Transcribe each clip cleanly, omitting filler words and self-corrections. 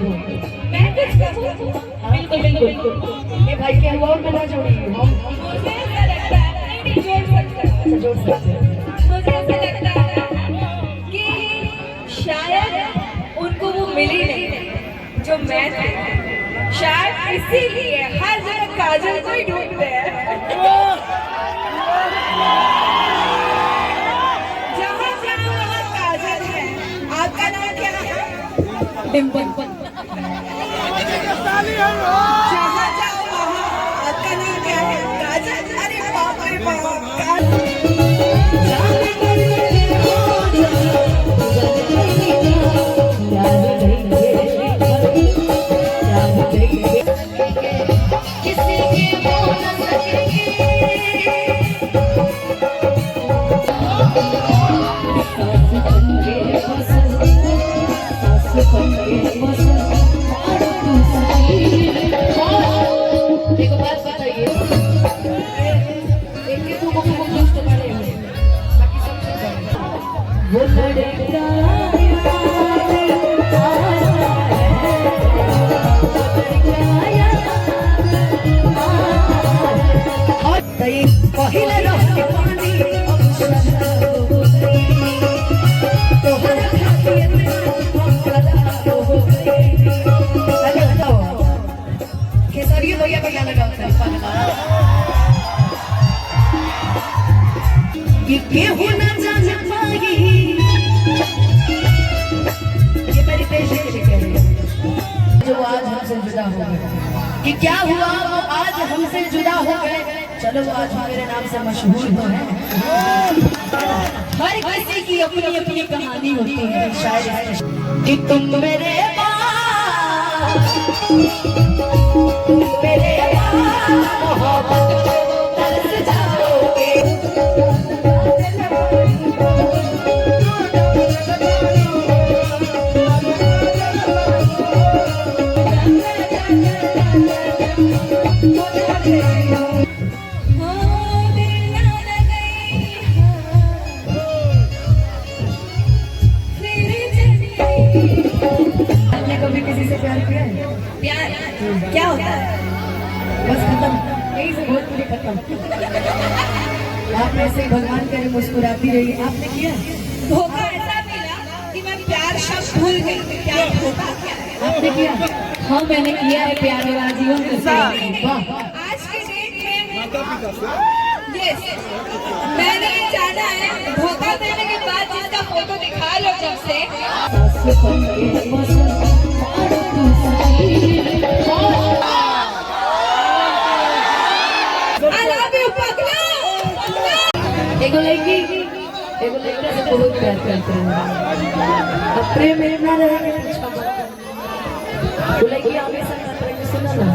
मैं कुछ कहूँ? बिल्कुल बिल्कुल। ये भाई के हुआ और मैं ना जोड़ी हूँ। मुझे ऐसा लगता है, नहीं जोड़ सकते। अच्छा जोड़ सकते हैं। मुझे ऐसा लगता है कि शायद उनको वो मिली नहीं जो मैं थी। शायद इसीलिए हर जगह काजल को ही ढूंढते हैं। जहाँ जाओ वहाँ काजल है। आपका नाम क्या है? डिम्पल। जहाँ जाओ वहाँ आपका नाम क्या है? काजल। अरे बाप रे बाप, काजल। केहू न जान पाई, ये मेरी देश की है जो आज हमसे जुदा हो गए। कि क्या हुआ वो आज हमसे जुदा हो गए, चलो आज मेरे नाम से मशहूर तो है। हर किसी की अपनी अपनी कहानी होती है शायद कि तुम मेरे मोहब्बत को तरस जाओगे। कभी किसी से प्यार किया है? प्यार क्या होता है? बस खत्म, यही से बहुत पूरी खत्म। आप ऐसे ही भगवान करे मुस्कुराती रही। आपने किया? धोखा ऐसा मिला कि मैं प्यार शब्द भूल गई। क्या धोखा क्या है? आपने किया? हाँ मैंने किया है प्यार और आजीवन के साथ। वाह। आज के डेट में यस, मैंने ये जाना है धोखा देने के बाद जिसका फोटो दिखा लो जब से एगो लड़की से बहुत प्यार करते हैं। अब प्रेम में ना रहेंगे तो लड़की हमेशा सुना ना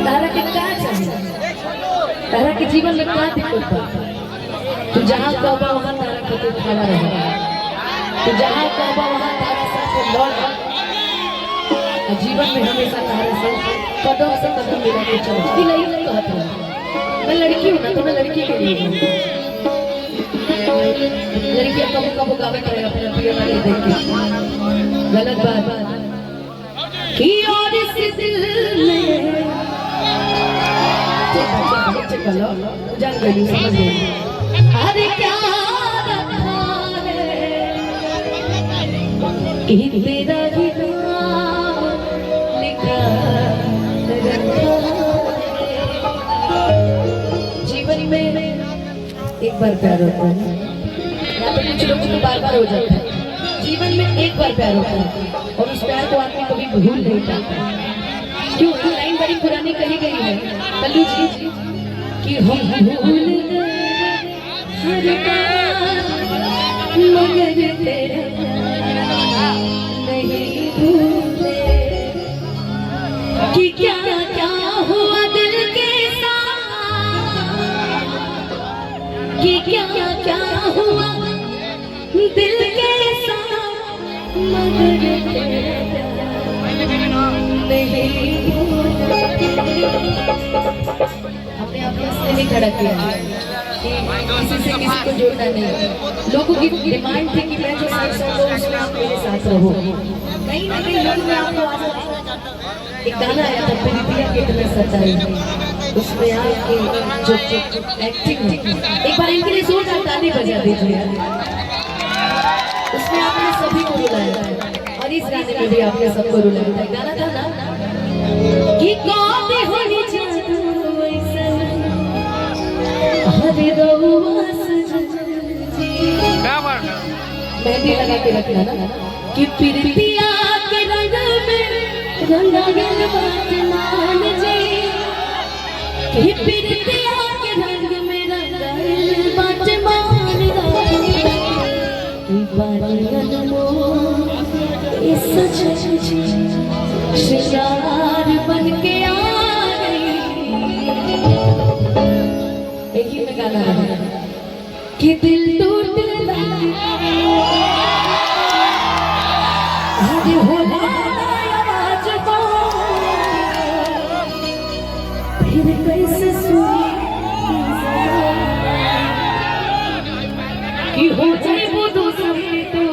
तारा के क्या चाहिए, तारा के जीवन में क्या दिक्कत है। तू जहाँ कहबा वहाँ तारा के खड़ा रहेगा, तू जहाँ कहबा वहाँ तारा साथ लड़। जीवन में हमेशा तारा से कदम मिला के चलो। नहीं कहते हैं मैं लड़की हूँ ना तो मैं लड़की के लिए हूँ। लड़कियाँ कबू कबू गावे करेगा अपने प्रिय वाले देख के, गलत बात कि और इस दिल में चलो जान गई समझ गई। अरे क्या रखा है कि तेरा ही नाम लिखा रखा। जीवन में एक बार प्यार होता है, यहाँ पे कुछ लोगों को बार बार हो जाता है। जीवन में एक बार प्यार होता है और उस प्यार को आदमी कभी भूल नहीं पाता। क्यों? ये लाइन बड़ी पुरानी कही गई है कल्लू जी कि हम भूल गए हर बार मगर तेरा नहीं भूले। कि क्या क्या हुआ दिल के साथ, कि क्या क्या हुआ दिल के साथ मगर हमने अपने से नहीं खड़ा किया। किसी से किसी को जोड़ना नहीं। लोगों की डिमांड थी कि मैं जो सर हूँ उसमें आप मेरे साथ रहो। कहीं ना कहीं लोग में आपको आज एक गाना आया था प्रीतिया के तले सताई, उसमें आपके जो एक्टिंग है, एक बार इनके लिए जोर दार ताली बजा दीजिए। उसमें आपने सभी को बुलाया और इस गाने में भी आपने सबको बुलाया। गाना था ना कि कौन होनी जादू ऐसा हरे रउआ मेहंदी लगा के रखना ना कि प्रीतिया के रंग में रंगा गल बात मान जी, कि प्रीतिया के रंग में रंगा गल बात मान जी, कि बालियन मोर इस सच श्रृंगार बन के आ गई। एक ही में गाना है कि दिल टूटना हो आवाज को फिर कैसे सुनी कि हो जाए वो दूसरे तो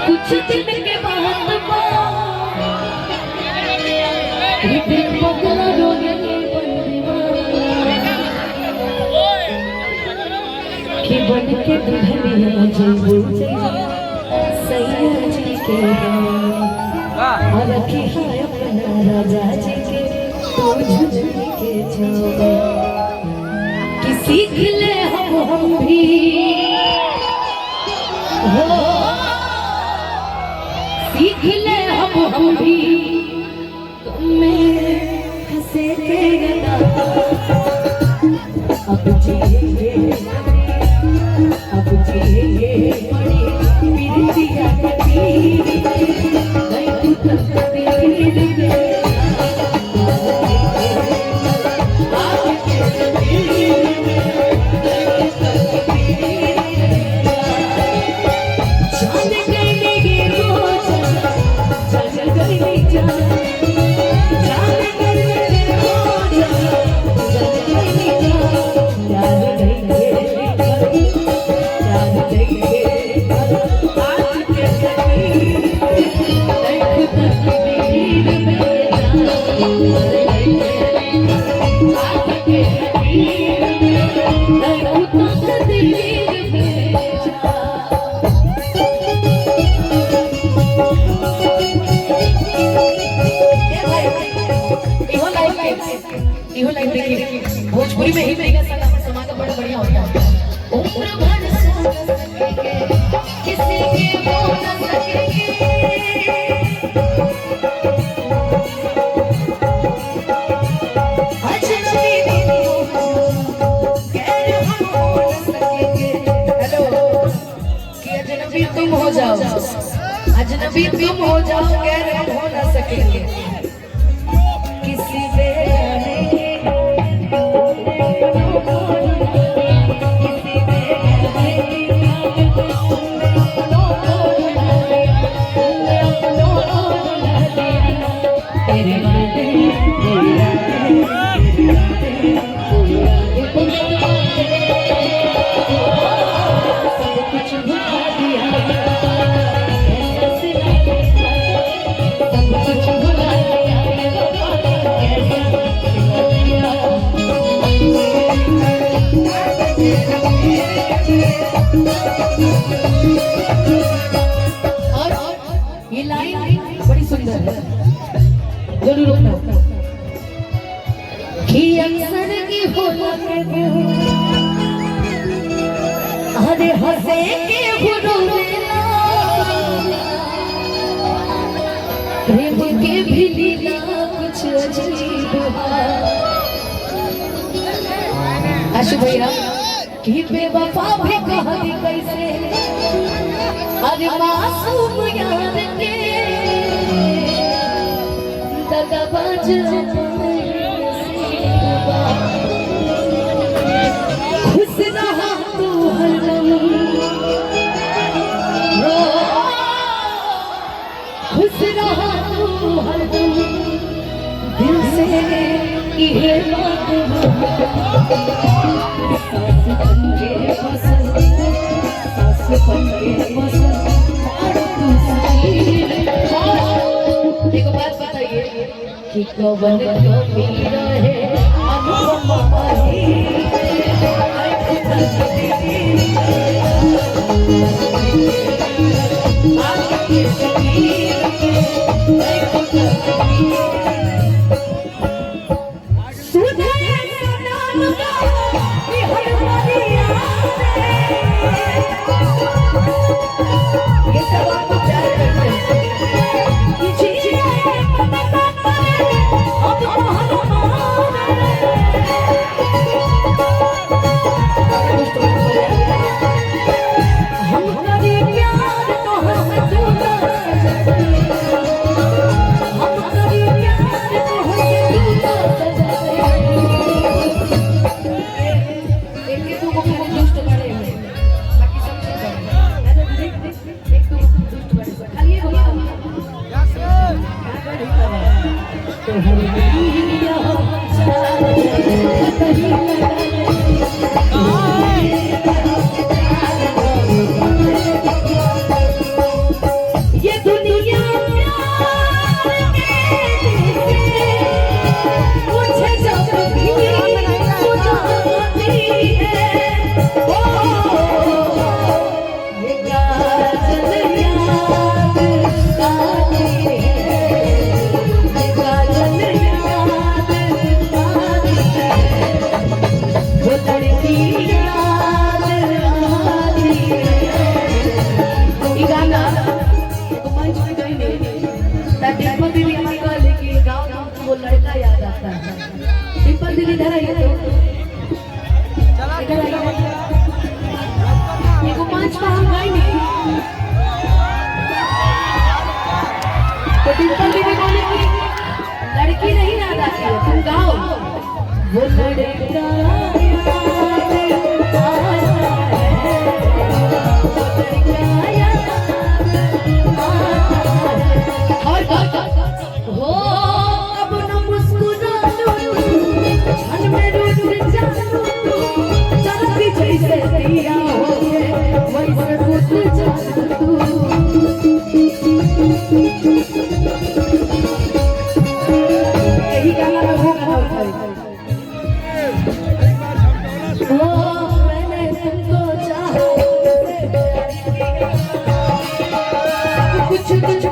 कुछ दिन के बाद दिल पगला रोने कि बन के दुल्हनिया जो सैया जी के और रखी है अपना राजा जी के तो झुझुन के जाओ कि सीख ले हम भी हो, सीख ले हम भी तुम्हें हंसे के अब जिएंगे अब जिएंगे बड़ी प्रीतिया कबीर नहीं भोजपुरी में ही समाज बड़ा बढ़िया होता है। किसी के हो न सकेंगे अजनबी तुम हो जाओ, अजनबी तुम हो जाओ गैर हम हो न सकेंगे किसी पे ये लाइन बड़ी सुंदर है, जरूर रुकना कि अक्सर की हो लगे अरे हंसे के रोवेला प्रेम के भी लीला कुछ अजीब है। आशु भैया कि बेवफा भी कहती कैसे अरे मासूम यार के दगाबाज खुश रहा तू हरदम, खुश रहा तू हरदम दिल से ये बात सास बनके बस सास बनके बस और दूसरी एक बात बताइए कि कवन कमी रहे अनुपमा ही आपके शरीर ये सब आपको प्यार करते हैं कि जी हम कभी प्यार तो हम झूठा हम कभी प्यार तो हम झूठा एक दो को दुष्ट बड़े हैं बाकी सब ठीक है एक दो दुष्ट बड़े खाली हो तो ये दुनिया मुझे जब भी बुझाती है ये काजल याद आती है ये काजल याद आती है वो लड़की याद आती है ये गाना मंच में गई नहीं डिम्पल दीदी हमारे कहले कि गाँव गाँव वो लड़का याद आता है डिम्पल दीदी इधर आइए तो इधर आइए ये मंच पर हम गई नहीं तो डिम्पल दीदी बोले कि लड़की नहीं याद आती है तुम गाओ वो लड़का हो अब न मुस्कुरा क्षण में रूठ जाऊं चांदी जैसे दिया हो वैसे रूठ जाऊं यही गाना में वो गाना उठाई मैंने तुमको चाहा कुछ कुछ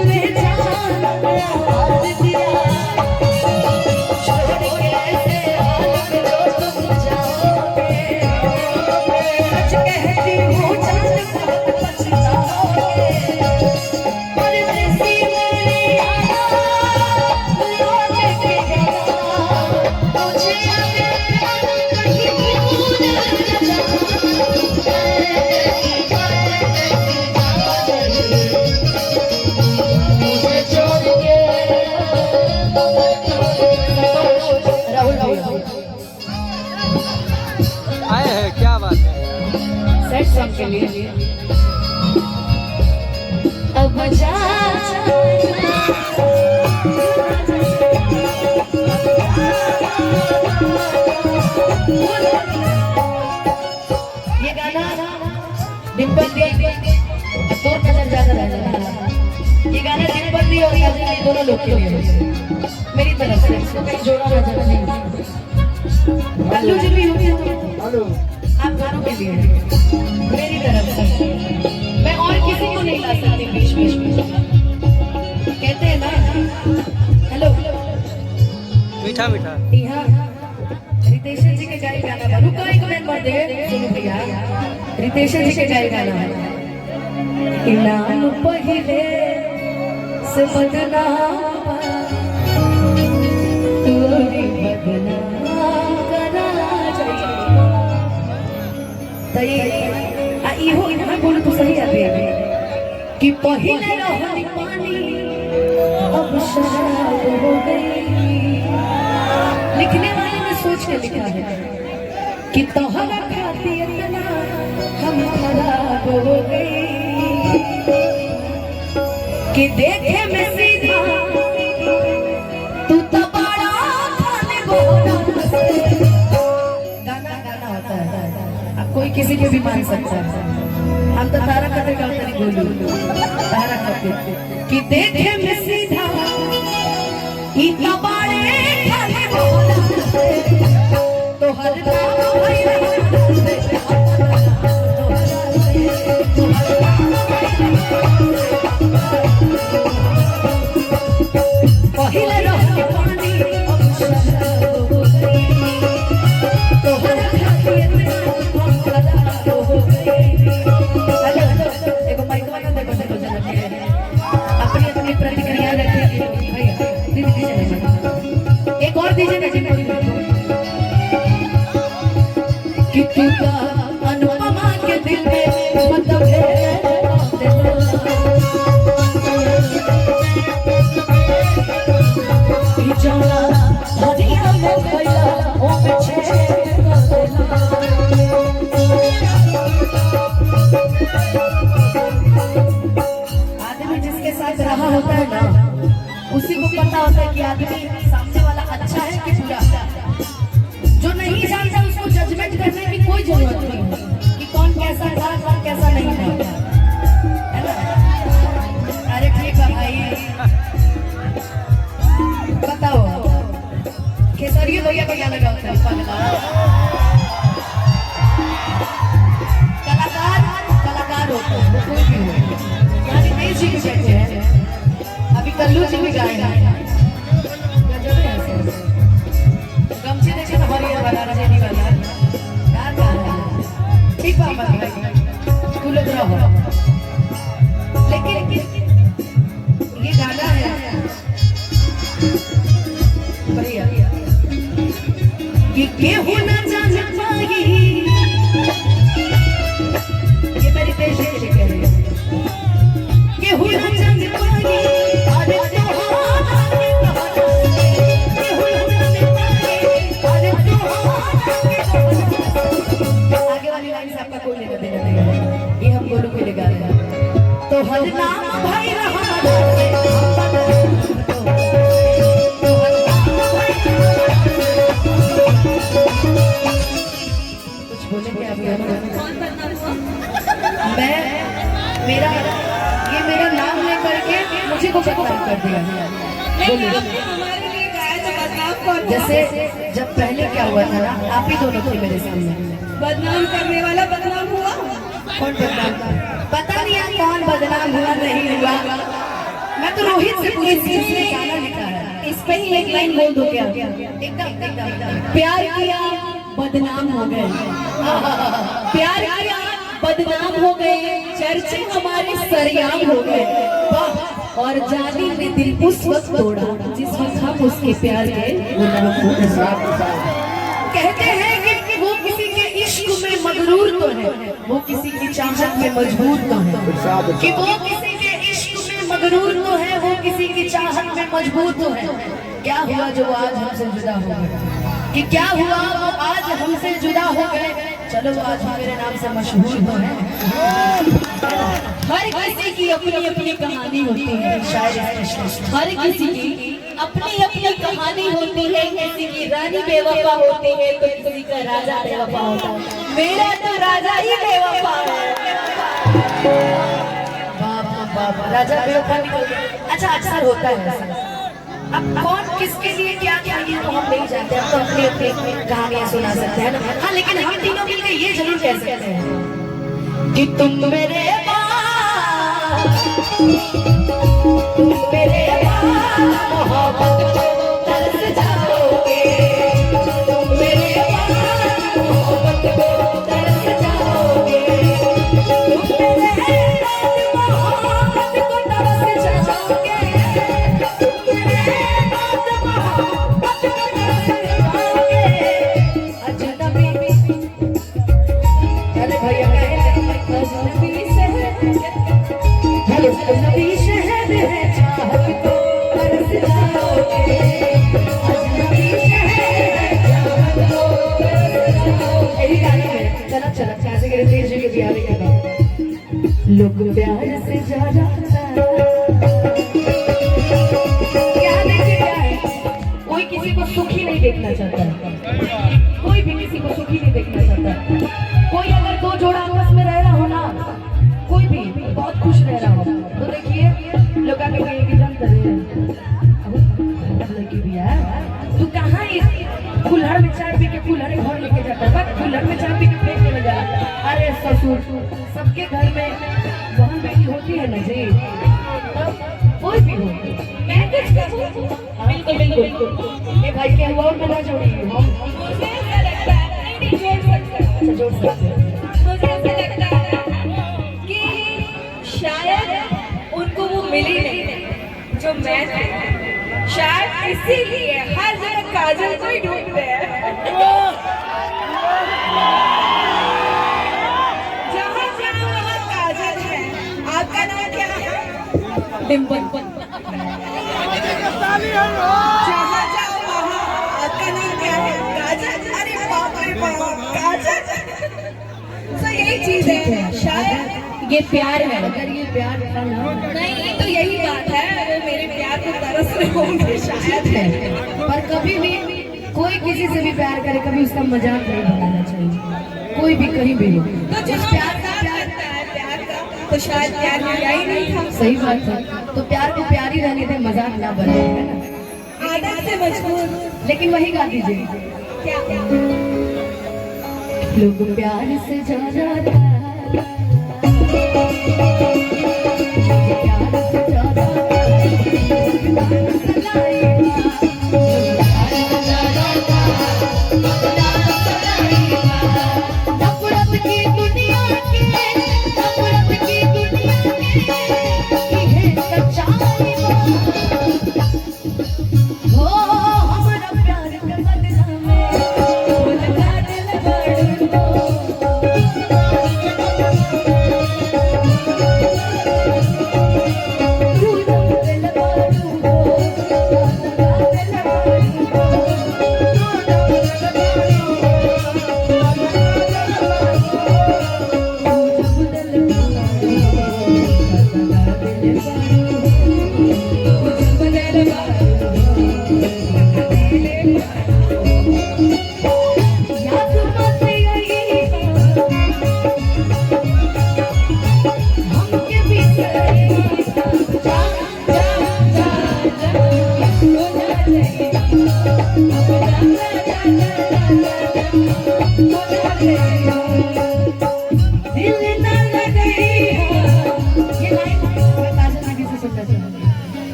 आए हैं, क्या बात है। सेट सॉन्ग के लिए अब जा ये गाना डिम्पल दी दो नजर ज्यादा रहना ये गाना डिम्पल दी और काजल दी दोनों लोग के लिए मेरी तरफ से इसको कहीं जोड़ा नजर नहीं कल्लू जी भी होगी तो आप दोनों के लिए मेरी तरफ से मैं और किसी को नहीं ला सकती बीच में कहते हैं ना हेलो मीठा मीठा यहाँ रितेश जी के गाय गाना रुका एक नंबर दे सुनो भैया रितेश जी के गाय गाना इनाम पहिले से बदनाम तोरी बदनाम करा जाए इहो मैं बोलूं तो सही आते हैं कि पहिले रहनी पानी अब शराब हो गई लिखने वाले ने सोच के लिखा है कि तोहरा खाती इतना हम खराब हो गई कि देखे में सीधा तू तो बड़ा खाने बोला गाना गाना होता है किसी के भी मान सकता है। हम तो तारा कते का नहीं बोलू तारा कते कि देखे में सीधा ई कबाड़े खाली बोला तो हर नाम भैया पहिले रह पानी अब शराब हो गई तो हर खातिर हम खराब हो गई। हेलो एगो माइक वाला देखो जरा अपनी अपनी प्रतिक्रिया रखिए भैया दीदी एक और दीजिए ना जी कि तू का अनुपमा के दिल में मतलब है जाना हरिया में भैया ओ पीछे आदमी जिसके साथ रहा होता है ना उसी को पता होता है कि आदमी सामने वाला अच्छा है कि बुरा। जो नहीं जानता उसको जजमेंट करने की कोई जरूरत नहीं है कि कौन कैसा था कौन कैसा नहीं था, है ना। अरे ठीक है भाई बताओ केसरिया भैया को क्या लगा होता है कलाकार होते हैं वो कोई भी हो। यहाँ नितेश जी भी बैठे हैं, अभी कल्लू जी भी गाए हैं। गमछे देखे तो हरियर वाला रजनी वाला यार गा रहा है ठीक बात तू लोग रहो। लेकिन ये गाना है भैया ये केहू न जान पाई ये मेरी देश के लिए कह रही है केहू न जान पाई अरे तोहारा के कहानी केहू न जान पाई अरे तोहारा के आगे वाली लाइन से आपका कोई लेना देना नहीं, ये हम गोलू के लिए गा रहे हैं। तो हर नाम भाई रहा मैं मेरा नाम लेकर के मुझे को बदनाम कर दिया। जैसे जब पहले क्या हुआ था ना आप ही दोनों थे मेरे सामने, बदनाम करने वाला बदनाम हुआ। कौन बदनाम पता नहीं है कौन बदनाम हुआ नहीं हुआ। मैं तो रोहित से पूछी इसने गाना लिखा है इस पे ही एक लाइन बोल दो क्या एकदम प्यार किया बदनाम हो गए, प्यार किया बदनाम हो गए, चर्चे हमारे सरेआम हो गए। और जानी ने दिल उस वक्त तोड़ा जिस वक्त हम उसके प्यार के कहते हैं कि वो किसी के इश्क में मगरूर तो है, वो किसी की चाहत में मजबूर तो है, कि वो किसी के इश्क में मगरूर तो है, वो किसी की चाहत में मजबूर तो है। क्या हुआ जो आज हमसे जुदा हो गए, कि क्या हुआ वो आज हमसे जुदा हो गए। चलो आज मेरे नाम से मशहूर तो है। हर किसी की अपनी अपनी कहानी होती है, शायद हर किसी की अपनी अपनी कहानी होती है। किसी की रानी बेवफा होती है तो किसी का राजा बेवफा होता है। मेरा तो राजा ही बेवफा है। बाप राजा बेवफा अच्छा अक्सर होता है। अब कौन किसके लिए क्या क्या ये तो हम नहीं जानते, हम तो अपनी अपनी कहानियां सुना सकते हैं ना। हाँ लेकिन हम तीनों मिलकर ये जरूर कह सकते हैं कि तुम मेरे मोहब्बत को तरस जाओगे, तुम मेरे मोहब्बत को तरस जाओगे, तुम मेरे मोहब्बत को तरस जाओगे, तुम मेरे मोहब्बत को तरस जाओगे। अजनबी अरे भैया अजनबी शहर है चाहत को तरस जाओगे, अजनबी शहर है चाहत को तरस जाओगे। यही गाना है चला चला कैसे करे तेज के प्यार के बाद लोग प्यार से ज्यादा क्या देखिए क्या है, कोई किसी को सुखी नहीं देखना चाहता, कोई भी किसी को सुखी नहीं देखना चाहता। कोई अगर सबके घर में बहन बेटी होती है ना जी, तब कोई भी हो। मैं कुछ कहूँ? बिल्कुल बिल्कुल। ये भाई के हुआ और मैं ना जोड़ेंगे हम। मुझे ऐसा लगता है, नहीं नहीं जोड़ सकते हो। अच्छा जोड़ सकते हैं। मुझे ऐसा लगता है कि शायद उनको वो मिली नहीं जो मैं थी। शायद इसीलिए हर जगह काजल को ही ढूंढते हैं। जहाँ जाओ वहाँ काजल है। आपका नाम क्या है? डिम्पल। जहाँ जाओ वहाँ आपका नाम क्या है? काजल। अरे बाप रे बाप, काजल। तो यही चीज है शायद। ये प्यार है। अगर ये प्यार था ना, नहीं तो यही बात है, वो मेरे प्यार को तरस रहे होंगे शायद है। पर कभी भी कोई किसी से भी प्यार करे, कभी उसका मजाक नहीं बनाना चाहिए, कोई भी कहीं भी हो। तो जो प्यार करता है प्यार का, तो शायद प्यार मिला ही नहीं था। सही बात है। तो प्यार को प्यार ही रहने दे, मजाक ना बने, है ना। आदत से मजबूर। लेकिन वही गा दीजिए, क्या लोग प्यार से ज्यादा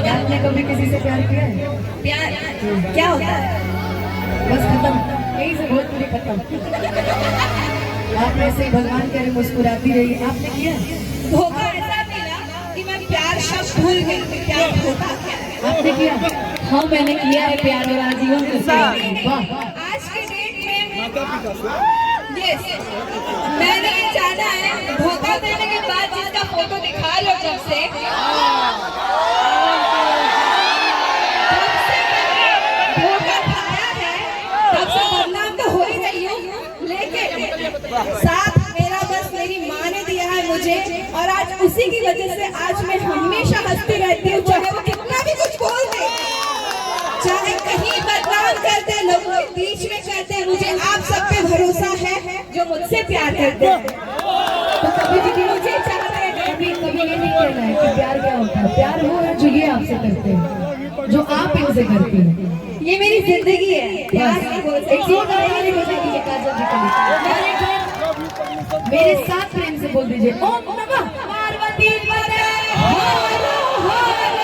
आपने कभी किसी से प्यार किया है? प्यार क्या होता है? बस खत्म, यही से भोजपुरी खत्म। आप ऐसे ही भगवान करे मुस्कुराती रही। आपने किया? धोखा ऐसा मिला कि मैं प्यार शब्द भूल गई। प्यार होता क्या है? आपने किया? हाँ मैंने किया है प्यार और आजीवन के साथ। वाह। आज के डेट में यस, मैंने ये जाना है धोखा देने के बाद जिसका फोटो दिखा लो जब से धोखा खाया है, तब से बदनाम तो हो ही रही हूँ। लेकिन साथ मेरा बस मेरी माँ ने दिया है मुझे, और आज उसी की वजह से आज मैं हमेशा हंसती रहती हूँ, चाहे वो कितना भी कुछ बोल दे, चाहे कहीं बदनाम करते हैं, लोगों के बीच में करते हैं। मुझे आप सब पे भरोसा है जो मुझसे प्यार करते हैं। तो कभी भी मुझे चाहते हैं, कभी कभी ये नहीं कहना है कि प्यार क्या होता है। प्यार वो है जो ये आपसे करते हैं, जो आप इनसे करते हैं। ये मेरी जिंदगी है। प्यार की कोई एक दो गाने बजाइए ये काजल जी के लिए। मेरे साथ प्रेम से बोल दीजिए ओम नमः पार्वती पते हर हर महादेव।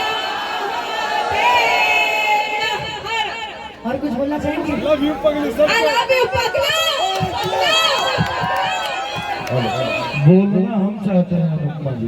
और कुछ बोलना चाहेंगे? I love you पगला। बोलना हम चाहते हैं अनुपमा जी।